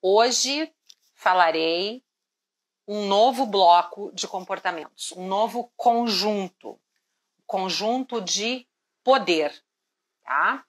Hoje falarei um novo bloco de comportamentos, um novo conjunto de poder, tá?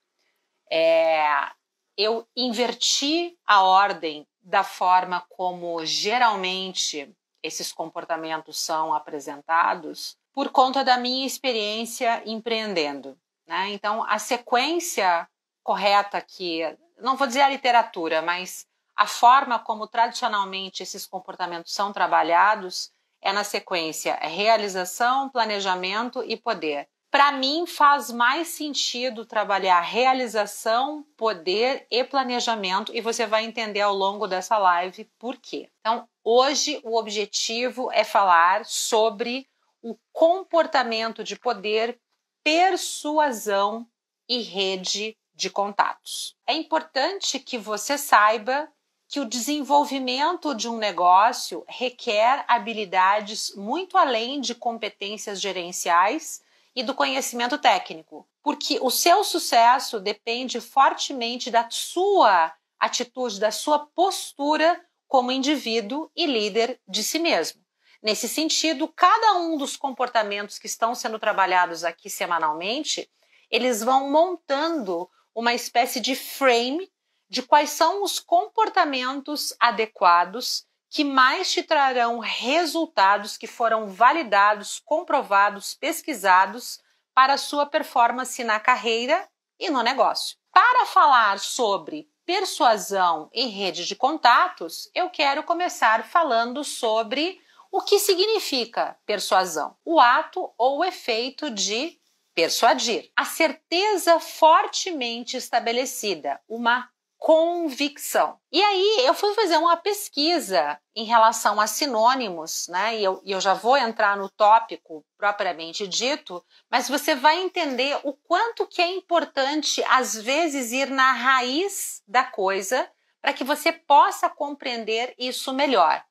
Eu inverti a ordem da forma como geralmente esses comportamentos são apresentados por conta da minha experiência empreendendo, né? Então, a sequência correta aqui, não vou dizer a literatura, mas a forma como tradicionalmente esses comportamentos são trabalhados é na sequência realização, planejamento e poder. Para mim, faz mais sentido trabalhar realização, poder e planejamento, e você vai entender ao longo dessa live por quê. Então, hoje o objetivo é falar sobre o comportamento de poder, persuasão e rede de contatos. É importante que você saiba que o desenvolvimento de um negócio requer habilidades muito além de competências gerenciais e do conhecimento técnico, porque o seu sucesso depende fortemente da sua atitude, da sua postura como indivíduo e líder de si mesmo. Nesse sentido, cada um dos comportamentos que estão sendo trabalhados aqui semanalmente, eles vão montando uma espécie de frame de quais são os comportamentos adequados que mais te trarão resultados que foram validados, comprovados, pesquisados para a sua performance na carreira e no negócio. Para falar sobre persuasão e rede de contatos, eu quero começar falando sobre o que significa persuasão, o ato ou o efeito de persuadir. A certeza fortemente estabelecida, uma convicção. E aí eu fui fazer uma pesquisa em relação a sinônimos, né? E eu já vou entrar no tópico propriamente dito, mas você vai entender o quanto que é importante, às vezes, ir na raiz da coisa para que você possa compreender isso melhor.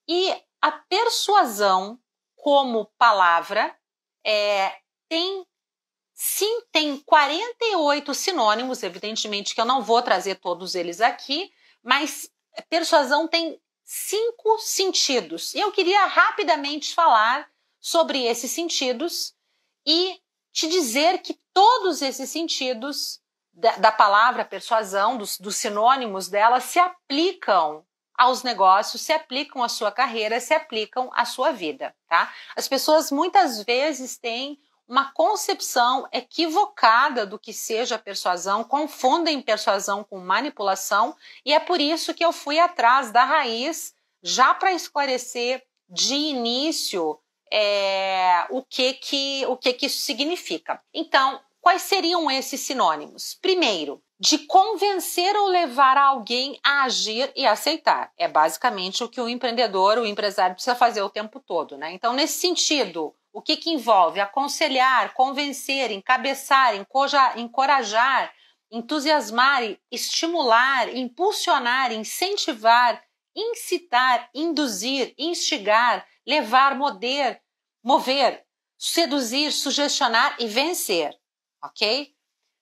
E a persuasão como palavra tem 48 sinônimos, evidentemente que eu não vou trazer todos eles aqui, mas persuasão tem 5 sentidos. E eu queria rapidamente falar sobre esses sentidos e te dizer que todos esses sentidos da palavra persuasão, dos sinônimos dela, se aplicam aos negócios, se aplicam à sua carreira, se aplicam à sua vida, tá? As pessoas muitas vezes têm uma concepção equivocada do que seja persuasão, confundem persuasão com manipulação, e é por isso que eu fui atrás da raiz, já para esclarecer de início o que isso significa. Então, quais seriam esses sinônimos? Primeiro, de convencer ou levar alguém a agir e aceitar. É basicamente o que o empreendedor, o empresário precisa fazer o tempo todo, né? Então, nesse sentido, o que envolve? Aconselhar, convencer, encabeçar, encorajar, entusiasmar, estimular, impulsionar, incentivar, incitar, induzir, instigar, levar, mover, seduzir, sugestionar e vencer, ok?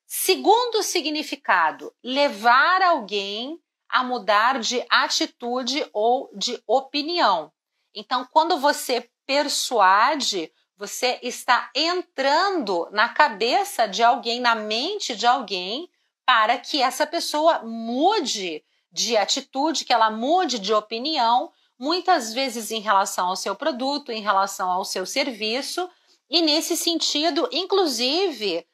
Segundo significado, levar alguém a mudar de atitude ou de opinião. Então, quando você persuade, você está entrando na cabeça de alguém, na mente de alguém, para que essa pessoa mude de atitude, que ela mude de opinião, muitas vezes em relação ao seu produto, em relação ao seu serviço, e nesse sentido, inclusive,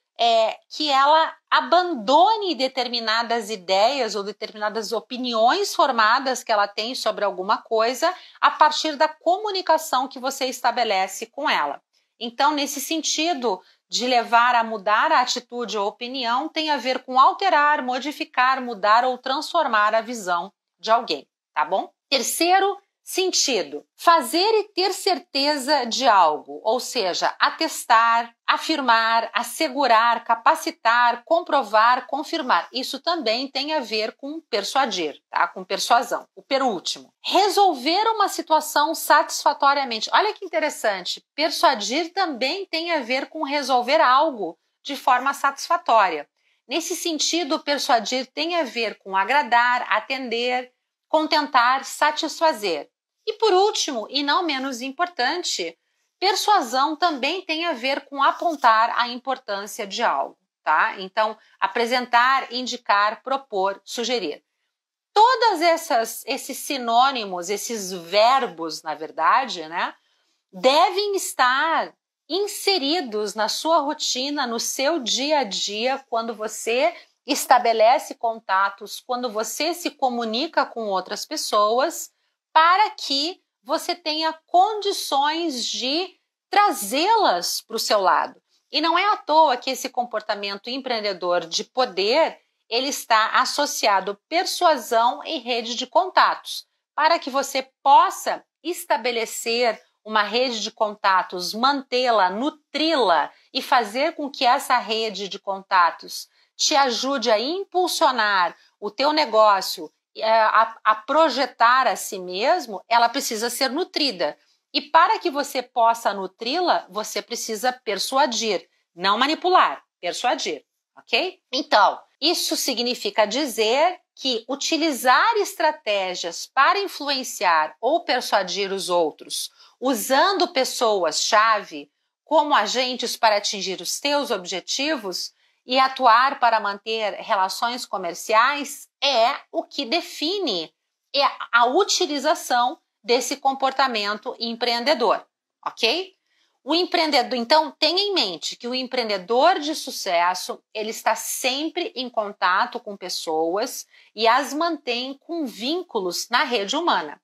que ela abandone determinadas ideias ou determinadas opiniões formadas que ela tem sobre alguma coisa a partir da comunicação que você estabelece com ela. Então, nesse sentido de levar a mudar a atitude ou opinião, tem a ver com alterar, modificar, mudar ou transformar a visão de alguém, tá bom? Terceiro sentido, fazer e ter certeza de algo, ou seja, atestar, afirmar, assegurar, capacitar, comprovar, confirmar. Isso também tem a ver com persuadir, tá? Com persuasão. O penúltimo, resolver uma situação satisfatoriamente. Olha que interessante, persuadir também tem a ver com resolver algo de forma satisfatória. Nesse sentido, persuadir tem a ver com agradar, atender, contentar, satisfazer. E por último, e não menos importante, persuasão também tem a ver com apontar a importância de algo, tá? Então, apresentar, indicar, propor, sugerir. Todas esses sinônimos, esses verbos, na verdade, né, devem estar inseridos na sua rotina, no seu dia a dia, quando você estabelece contatos, quando você se comunica com outras pessoas, para que você tenha condições de trazê-las para o seu lado. E não é à toa que esse comportamento empreendedor de poder, ele está associado à persuasão e rede de contatos, para que você possa estabelecer uma rede de contatos, mantê-la, nutri-la e fazer com que essa rede de contatos te ajude a impulsionar o teu negócio, a projetar a si mesmo, ela precisa ser nutrida. E para que você possa nutri-la, você precisa persuadir, não manipular, persuadir, ok? Então, isso significa dizer que utilizar estratégias para influenciar ou persuadir os outros, usando pessoas-chave como agentes para atingir os teus objetivos e atuar para manter relações comerciais, é o que define a utilização desse comportamento empreendedor, ok? O empreendedor, então, tenha em mente que o empreendedor de sucesso, ele está sempre em contato com pessoas e as mantém com vínculos na rede humana.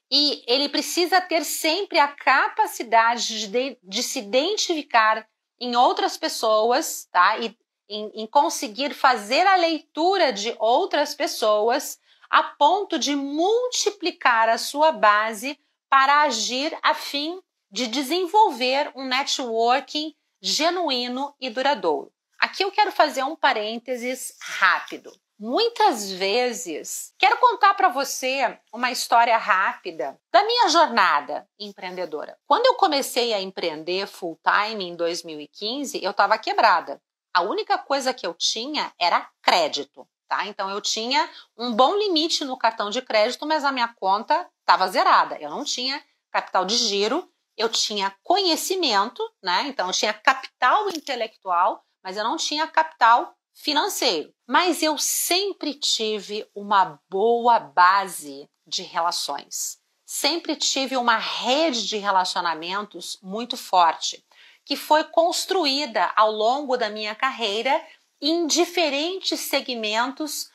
E ele precisa ter sempre a capacidade de se identificar em outras pessoas, tá? E em conseguir fazer a leitura de outras pessoas a ponto de multiplicar a sua base para agir a fim de desenvolver um networking genuíno e duradouro. Aqui eu quero fazer um parênteses rápido. Muitas vezes, quero contar para você uma história rápida da minha jornada empreendedora. Quando eu comecei a empreender full time em 2015, eu estava quebrada. A única coisa que eu tinha era crédito, tá? Então eu tinha um bom limite no cartão de crédito, mas a minha conta estava zerada. Eu não tinha capital de giro, eu tinha conhecimento, né? Então eu tinha capital intelectual, mas eu não tinha capital financeiro. Mas eu sempre tive uma boa base de relações. Sempre tive uma rede de relacionamentos muito forte, que foi construída ao longo da minha carreira em diferentes segmentos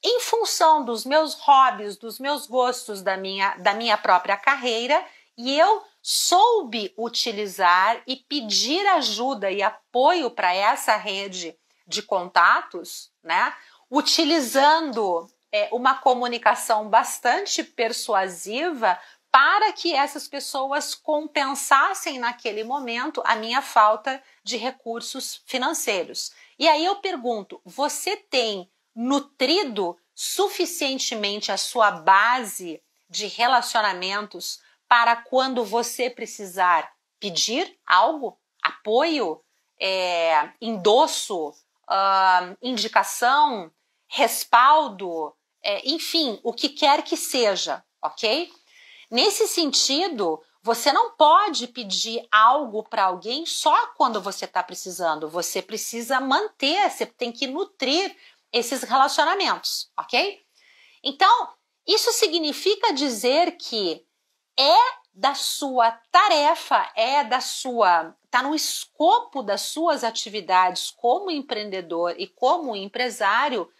em função dos meus hobbies, dos meus gostos da minha própria carreira, e eu soube utilizar e pedir ajuda e apoio para essa rede de contatos, né? Utilizando uma comunicação bastante persuasiva para que essas pessoas compensassem naquele momento a minha falta de recursos financeiros. E aí eu pergunto, você tem nutrido suficientemente a sua base de relacionamentos para quando você precisar pedir algo, apoio, endosso, indicação, respaldo, enfim, o que quer que seja, ok? Nesse sentido, você não pode pedir algo para alguém só quando você está precisando. Você precisa manter, você tem que nutrir esses relacionamentos, ok? Então, isso significa dizer que da sua tarefa, está no escopo das suas atividades como empreendedor e como empresário,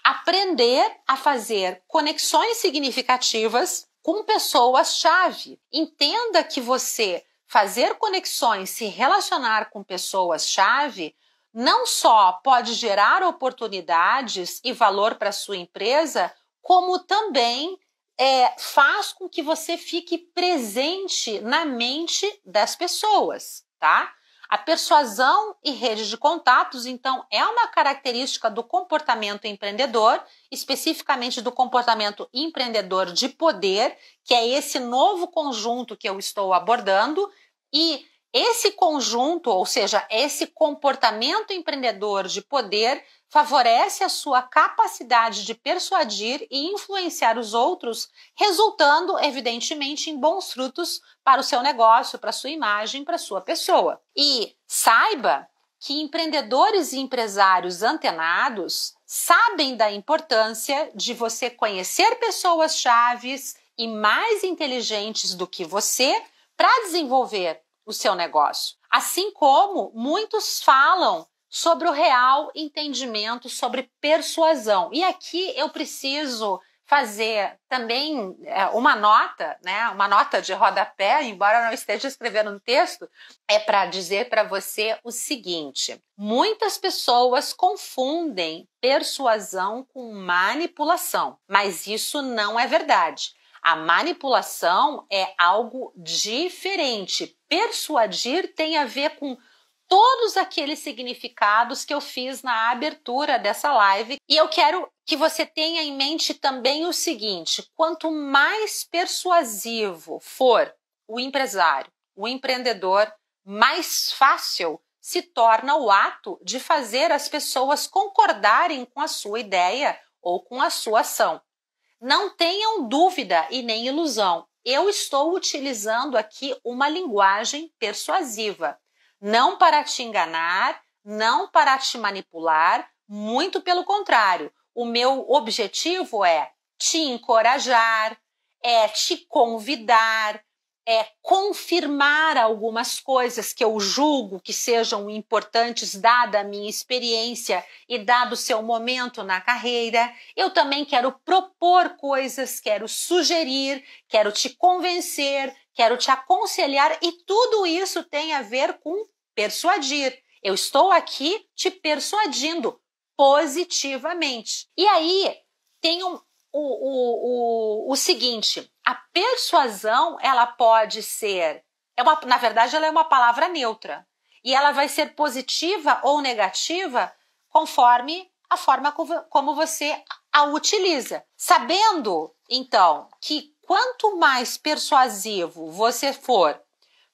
aprender a fazer conexões significativas com pessoas-chave. Entenda que você fazer conexões, se relacionar com pessoas-chave, não só pode gerar oportunidades e valor para a sua empresa, como também faz com que você fique presente na mente das pessoas, tá? A persuasão e rede de contatos, então, é uma característica do comportamento empreendedor, especificamente do comportamento empreendedor de poder, que é esse novo conjunto que eu estou abordando, e Esse conjunto, ou seja, esse comportamento empreendedor de poder, favorece a sua capacidade de persuadir e influenciar os outros, resultando, evidentemente, em bons frutos para o seu negócio, para a sua imagem, para a sua pessoa. E saiba que empreendedores e empresários antenados sabem da importância de você conhecer pessoas chaves e mais inteligentes do que você para desenvolver o seu negócio. Assim como muitos falam sobre o real entendimento sobre persuasão. E aqui eu preciso fazer também uma nota, né? Uma nota de rodapé, embora eu não esteja escrevendo um texto, é para dizer para você o seguinte: muitas pessoas confundem persuasão com manipulação, mas isso não é verdade. A manipulação é algo diferente. Persuadir tem a ver com todos aqueles significados que eu fiz na abertura dessa live. E eu quero que você tenha em mente também o seguinte: quanto mais persuasivo for o empresário, o empreendedor, mais fácil se torna o ato de fazer as pessoas concordarem com a sua ideia ou com a sua ação. Não tenham dúvida e nem ilusão. Eu estou utilizando aqui uma linguagem persuasiva. Não para te enganar, não para te manipular, muito pelo contrário. O meu objetivo é te encorajar, é te convidar, é confirmar algumas coisas que eu julgo que sejam importantes, dada a minha experiência e dado o seu momento na carreira. Eu também quero propor coisas, quero sugerir, quero te convencer, quero te aconselhar, e tudo isso tem a ver com persuadir. Eu estou aqui te persuadindo positivamente. E aí tem o seguinte: a persuasão, ela pode ser, na verdade ela é uma palavra neutra, e ela vai ser positiva ou negativa conforme a forma como você a utiliza. Sabendo, então, que quanto mais persuasivo você for,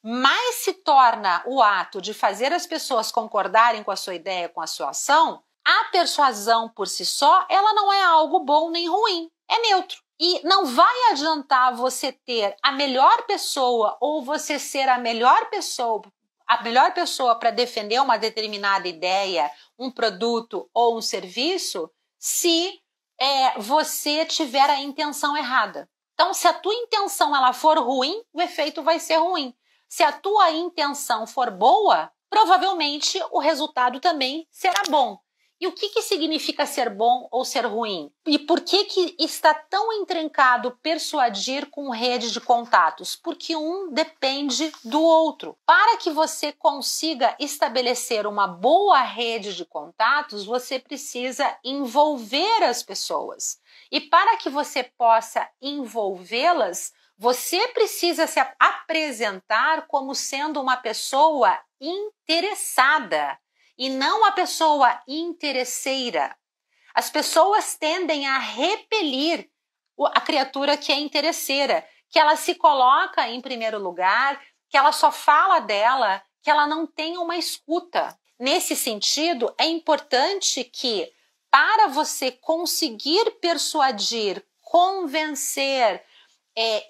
mais se torna o ato de fazer as pessoas concordarem com a sua ideia, com a sua ação. A persuasão por si só, ela não é algo bom nem ruim, é neutro. E não vai adiantar você ter a melhor pessoa ou você ser a melhor pessoa para defender uma determinada ideia, um produto ou um serviço, se você tiver a intenção errada. Então, se a tua intenção ela for ruim, o efeito vai ser ruim. Se a tua intenção for boa, provavelmente o resultado também será bom. E o que significa ser bom ou ser ruim? E por que está tão intrincado persuadir com rede de contatos? Porque um depende do outro. Para que você consiga estabelecer uma boa rede de contatos, você precisa envolver as pessoas. E para que você possa envolvê-las, você precisa se apresentar como sendo uma pessoa interessada e não a pessoa interesseira. As pessoas tendem a repelir a criatura que é interesseira, que ela se coloca em primeiro lugar, que ela só fala dela, que ela não tem uma escuta. Nesse sentido, é importante que, para você conseguir persuadir, convencer,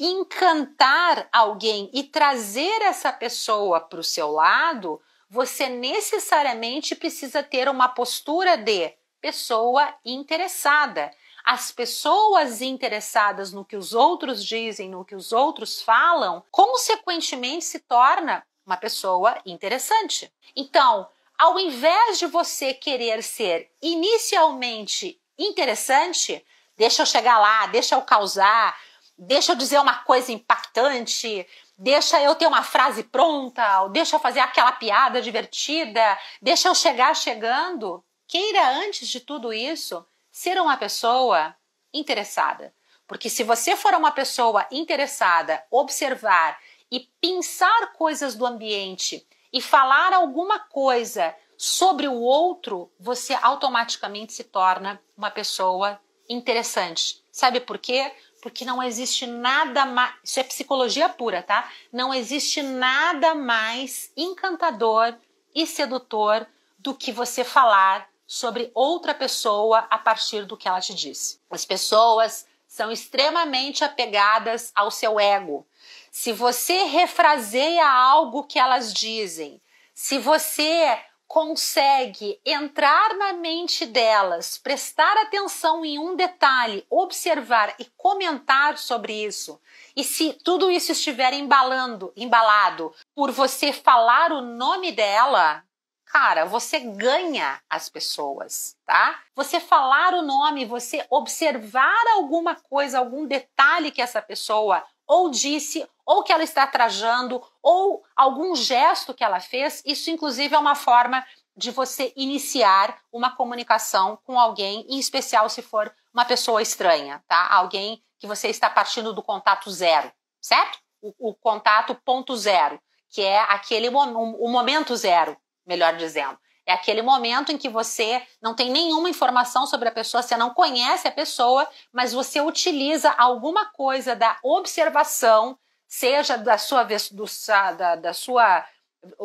encantar alguém e trazer essa pessoa para o seu lado, você necessariamente precisa ter uma postura de pessoa interessada. As pessoas interessadas no que os outros dizem, no que os outros falam, consequentemente se torna uma pessoa interessante. Então, ao invés de você querer ser inicialmente interessante, deixa eu chegar lá, deixa eu causar, deixa eu dizer uma coisa impactante, deixa eu ter uma frase pronta, ou deixa eu fazer aquela piada divertida, deixa eu chegar chegando. Queira, antes de tudo isso, ser uma pessoa interessada. Porque se você for uma pessoa interessada, observar e pensar coisas do ambiente e falar alguma coisa sobre o outro, você automaticamente se torna uma pessoa interessante. Sabe por quê? Porque não existe nada mais, isso é psicologia pura, tá? Não existe nada mais encantador e sedutor do que você falar sobre outra pessoa a partir do que ela te disse. As pessoas são extremamente apegadas ao seu ego. Se você refraseia algo que elas dizem, se você consegue entrar na mente delas, prestar atenção em um detalhe, observar e comentar sobre isso, e se tudo isso estiver embalado por você falar o nome dela, cara, você ganha as pessoas, tá? Você falar o nome, você observar alguma coisa, algum detalhe que essa pessoa ou disse, ou que ela está trajando, ou algum gesto que ela fez, isso inclusive é uma forma de você iniciar uma comunicação com alguém, em especial se for uma pessoa estranha, tá? Alguém que você está partindo do contato zero, certo? O contato ponto zero, que é aquele o momento zero, melhor dizendo. É aquele momento em que você não tem nenhuma informação sobre a pessoa, você não conhece a pessoa, mas você utiliza alguma coisa da observação, seja do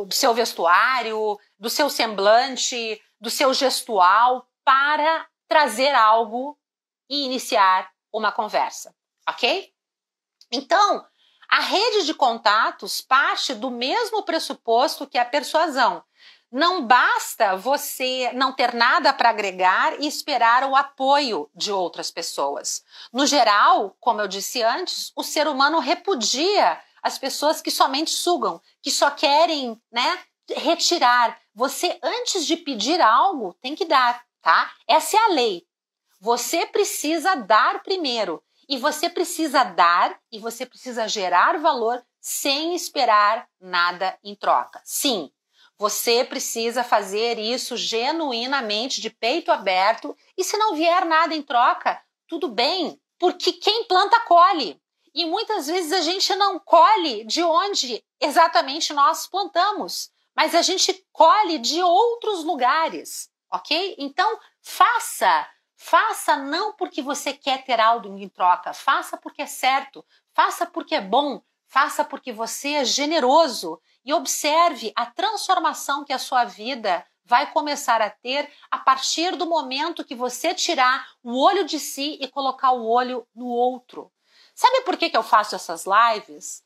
seu vestuário, do seu semblante, do seu gestual, para trazer algo e iniciar uma conversa, ok? Então, a rede de contatos parte do mesmo pressuposto que a persuasão. Não basta você não ter nada para agregar e esperar o apoio de outras pessoas. No geral, como eu disse antes, o ser humano repudia as pessoas que somente sugam, que só querem, retirar. Você, antes de pedir algo, tem que dar, tá? Essa é a lei. Você precisa dar primeiro. E você precisa dar e você precisa gerar valor sem esperar nada em troca. Sim. Você precisa fazer isso genuinamente, de peito aberto, e se não vier nada em troca, tudo bem, porque quem planta colhe. E muitas vezes a gente não colhe de onde exatamente nós plantamos, mas a gente colhe de outros lugares, ok? Então, faça não porque você quer ter algo em troca, faça porque é certo, faça porque é bom, faça porque você é generoso. E observe a transformação que a sua vida vai começar a ter a partir do momento que você tirar o olho de si e colocar o olho no outro. Sabe por que eu faço essas lives?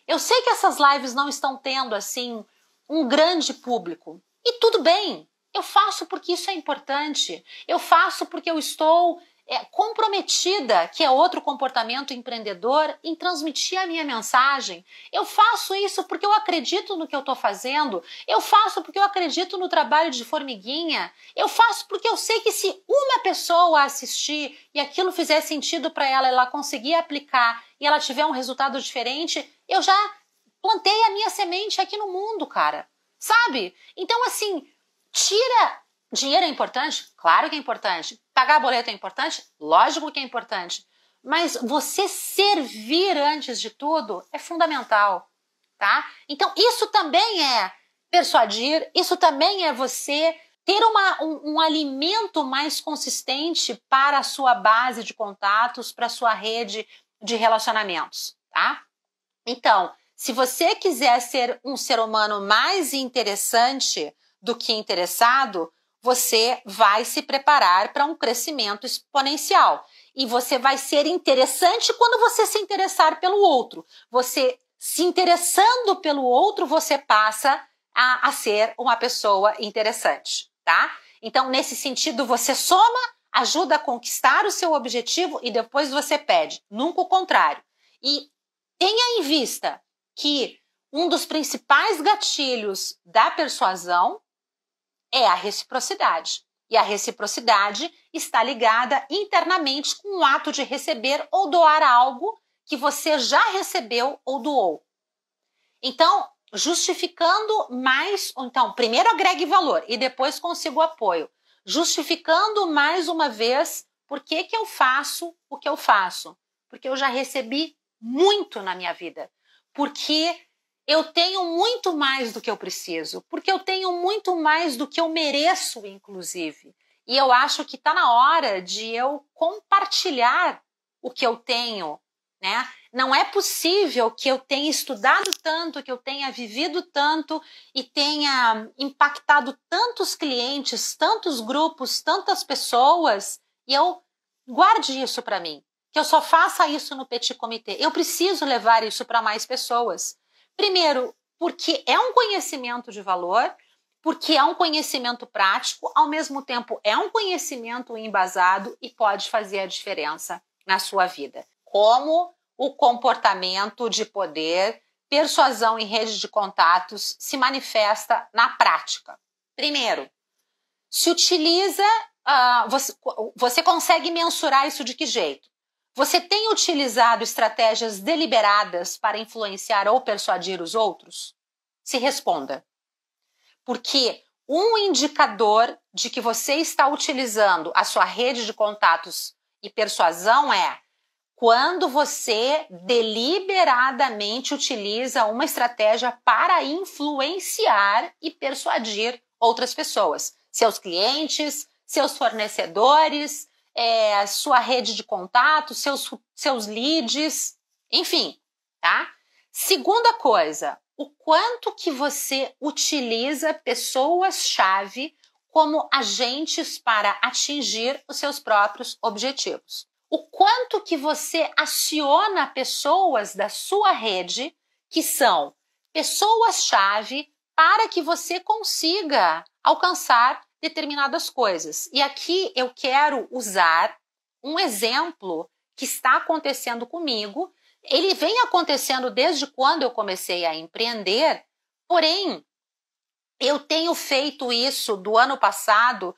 Eu sei que essas lives não estão tendo assim um grande público. E tudo bem, eu faço porque isso é importante. Eu faço porque eu estou comprometida, que é outro comportamento empreendedor, em transmitir a minha mensagem. Eu faço isso porque eu acredito no que eu estou fazendo. Eu faço porque eu acredito no trabalho de formiguinha. Eu faço porque eu sei que se uma pessoa assistir e aquilo fizer sentido para ela conseguir aplicar e ela tiver um resultado diferente, eu já plantei a minha semente aqui no mundo, cara. Sabe? Então, assim, dinheiro é importante? Claro que é importante. Pagar boleto é importante? Lógico que é importante. Mas você servir antes de tudo é fundamental, tá? Então, isso também é persuadir, isso também é você ter um alimento mais consistente para a sua base de contatos, para a sua rede de relacionamentos, tá? Então, se você quiser ser um ser humano mais interessante do que interessado, você vai se preparar para um crescimento exponencial. E você vai ser interessante quando você se interessar pelo outro. Você se interessando pelo outro, você passa a ser uma pessoa interessante, tá? Então, nesse sentido, você soma, ajuda a conquistar o seu objetivo e depois você pede. Nunca o contrário. E tenha em vista que um dos principais gatilhos da persuasão é a reciprocidade. E a reciprocidade está ligada internamente com o ato de receber ou doar algo que você já recebeu ou doou. Então, justificando mais, então, primeiro agregue valor e depois consiga o apoio. Justificando mais uma vez por que eu faço o que eu faço. Porque eu já recebi muito na minha vida. Porque eu tenho muito mais do que eu preciso, porque eu tenho muito mais do que eu mereço, inclusive. E eu acho que está na hora de eu compartilhar o que eu tenho, né? Não é possível que eu tenha estudado tanto, que eu tenha vivido tanto e tenha impactado tantos clientes, tantos grupos, tantas pessoas e eu guarde isso para mim, que eu só faça isso no petit comité. Eu preciso levar isso para mais pessoas. Primeiro, porque é um conhecimento de valor, porque é um conhecimento prático, ao mesmo tempo é um conhecimento embasado e pode fazer a diferença na sua vida. Como o comportamento de poder, persuasão em rede de contatos se manifesta na prática. Primeiro, se utiliza, você consegue mensurar isso de que jeito? Você tem utilizado estratégias deliberadas para influenciar ou persuadir os outros? Se responda. Porque um indicador de que você está utilizando a sua rede de contatos e persuasão é quando você deliberadamente utiliza uma estratégia para influenciar e persuadir outras pessoas, seus clientes, seus fornecedores, sua rede de contatos, seus leads, enfim, tá? Segunda coisa, o quanto que você utiliza pessoas-chave como agentes para atingir os seus próprios objetivos. O quanto que você aciona pessoas da sua rede que são pessoas-chave para que você consiga alcançar determinadas coisas. E aqui eu quero usar um exemplo que está acontecendo comigo. Ele vem acontecendo desde quando eu comecei a empreender, porém, eu tenho feito isso do ano passado,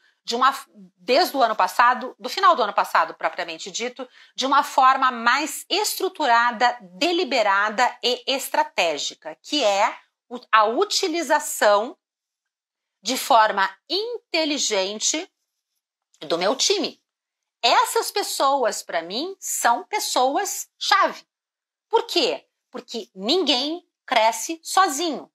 desde o ano passado, do final do ano passado, propriamente dito, de uma forma mais estruturada, deliberada e estratégica, que é a utilização de forma inteligente do meu time. Essas pessoas, para mim, são pessoas-chave. Por quê? Porque ninguém cresce sozinho.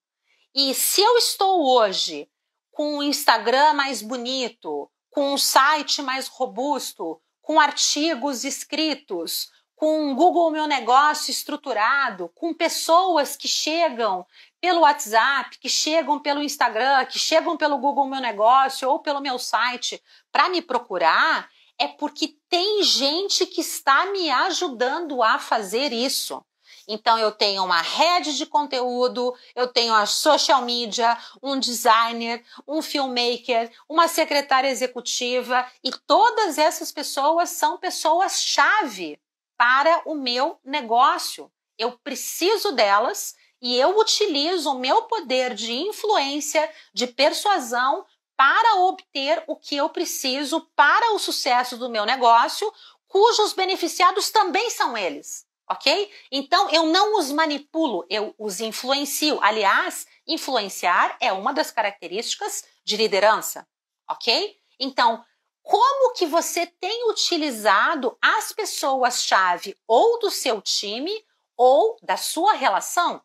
E se eu estou hoje com um Instagram mais bonito, com um site mais robusto, com artigos escritos, com um Google Meu Negócio estruturado, com pessoas que chegam pelo WhatsApp, que chegam pelo Instagram, que chegam pelo Google Meu Negócio ou pelo meu site para me procurar, é porque tem gente que está me ajudando a fazer isso. Então, eu tenho uma rede de conteúdo, eu tenho a social media, um designer, um filmmaker, uma secretária executiva e todas essas pessoas são pessoas-chave para o meu negócio. Eu preciso delas e eu utilizo o meu poder de influência, de persuasão para obter o que eu preciso para o sucesso do meu negócio, cujos beneficiados também são eles. Ok? Então, eu não os manipulo, eu os influencio. Aliás, influenciar é uma das características de liderança. Ok? Então, como que você tem utilizado as pessoas-chave ou do seu time ou da sua relação?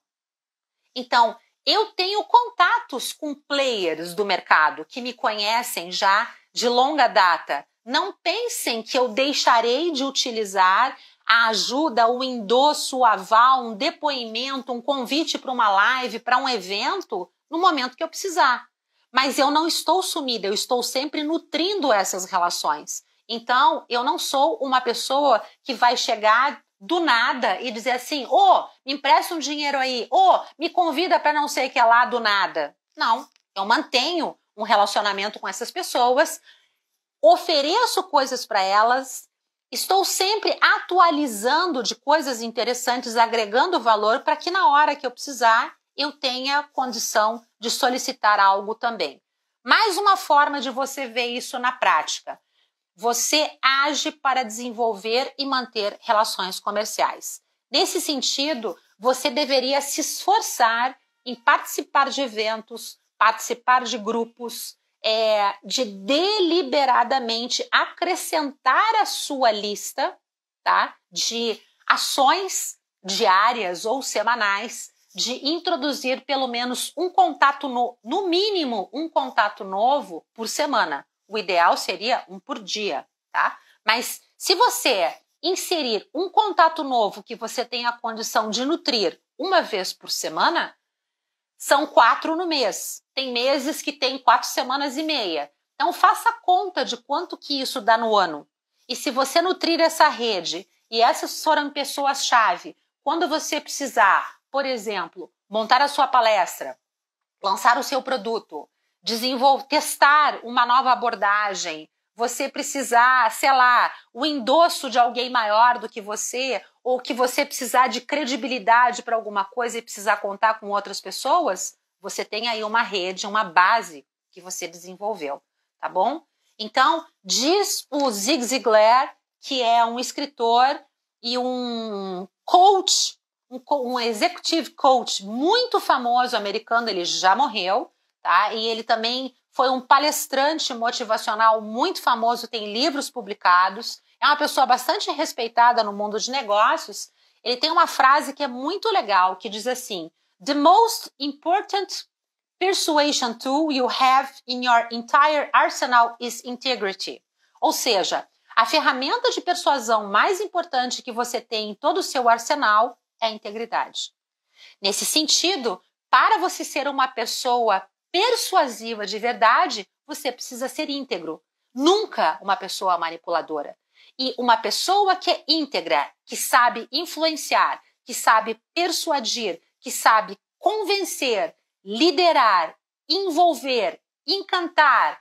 Então, eu tenho contatos com players do mercado que me conhecem já de longa data. Não pensem que eu deixarei de utilizar a ajuda, o endosso, o aval, um depoimento, um convite para uma live, para um evento, no momento que eu precisar. Mas eu não estou sumida, eu estou sempre nutrindo essas relações. Então, eu não sou uma pessoa que vai chegar do nada e dizer assim, me empresta um dinheiro aí, me convida para não sei o que lá do nada. Não, eu mantenho um relacionamento com essas pessoas, ofereço coisas para elas, estou sempre atualizando de coisas interessantes, agregando valor para que na hora que eu precisar, eu tenha condição de solicitar algo também. Mais uma forma de você ver isso na prática. Você age para desenvolver e manter relações comerciais. Nesse sentido, você deveria se esforçar em participar de eventos, participar de grupos, de deliberadamente acrescentar à sua lista, tá, de ações diárias ou semanais, de introduzir pelo menos um contato, no mínimo um contato novo por semana. O ideal seria um por dia, tá? Mas se você inserir um contato novo que você tem a condição de nutrir uma vez por semana, são 4 no mês. Tem meses que tem 4 semanas e meia. Então faça conta de quanto que isso dá no ano. E se você nutrir essa rede, e essas foram pessoas-chave, quando você precisar, por exemplo, montar a sua palestra, lançar o seu produto, testar uma nova abordagem, você precisar, sei lá, o endosso de alguém maior do que você, ou que você precisar de credibilidade para alguma coisa e precisar contar com outras pessoas, você tem aí uma rede, uma base que você desenvolveu, tá bom? Então, diz o Zig Ziglar, que é um escritor e um coach, um executive coach muito famoso americano, ele já morreu, tá? E ele também foi um palestrante motivacional muito famoso, tem livros publicados, é uma pessoa bastante respeitada no mundo de negócios. Ele tem uma frase que é muito legal, que diz assim: "The most important persuasion tool you have in your entire arsenal is integrity." Ou seja, a ferramenta de persuasão mais importante que você tem em todo o seu arsenal é a integridade. Nesse sentido, para você ser uma pessoa persuasiva de verdade, você precisa ser íntegro. Nunca uma pessoa manipuladora. E uma pessoa que é íntegra, que sabe influenciar, que sabe persuadir, que sabe convencer, liderar, envolver, encantar,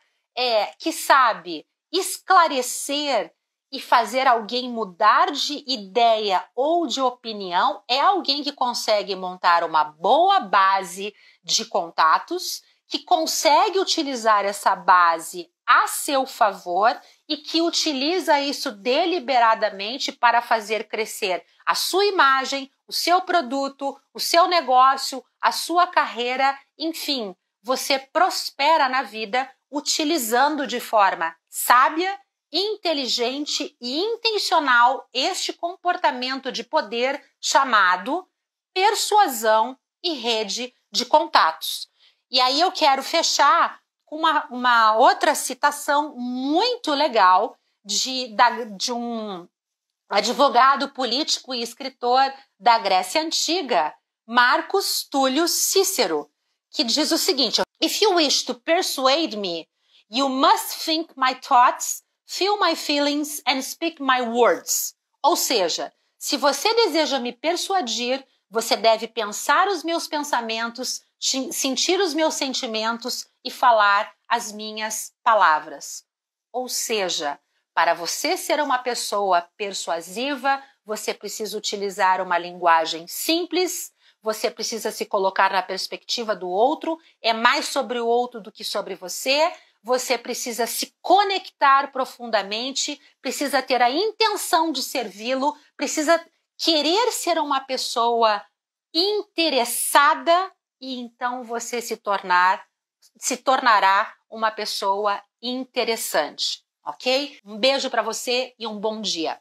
que sabe esclarecer e fazer alguém mudar de ideia ou de opinião, é alguém que consegue montar uma boa base de contatos, que consegue utilizar essa base a seu favor e que utiliza isso deliberadamente para fazer crescer a sua imagem, o seu produto, o seu negócio, a sua carreira, enfim, você prospera na vida utilizando de forma sábia, inteligente e intencional este comportamento de poder chamado persuasão e rede de contatos. E aí eu quero fechar com uma outra citação muito legal de um advogado político e escritor da Grécia Antiga, Marcus Túlio Cícero, que diz o seguinte: "If you wish to persuade me, you must think my thoughts, feel my feelings and speak my words." Ou seja, se você deseja me persuadir, você deve pensar os meus pensamentos, sentir os meus sentimentos e falar as minhas palavras. Ou seja, para você ser uma pessoa persuasiva, você precisa utilizar uma linguagem simples, você precisa se colocar na perspectiva do outro, é mais sobre o outro do que sobre você. Você precisa se conectar profundamente, precisa ter a intenção de servi-lo, precisa querer ser uma pessoa interessada e então você se tornará uma pessoa interessante, ok? Um beijo para você e um bom dia.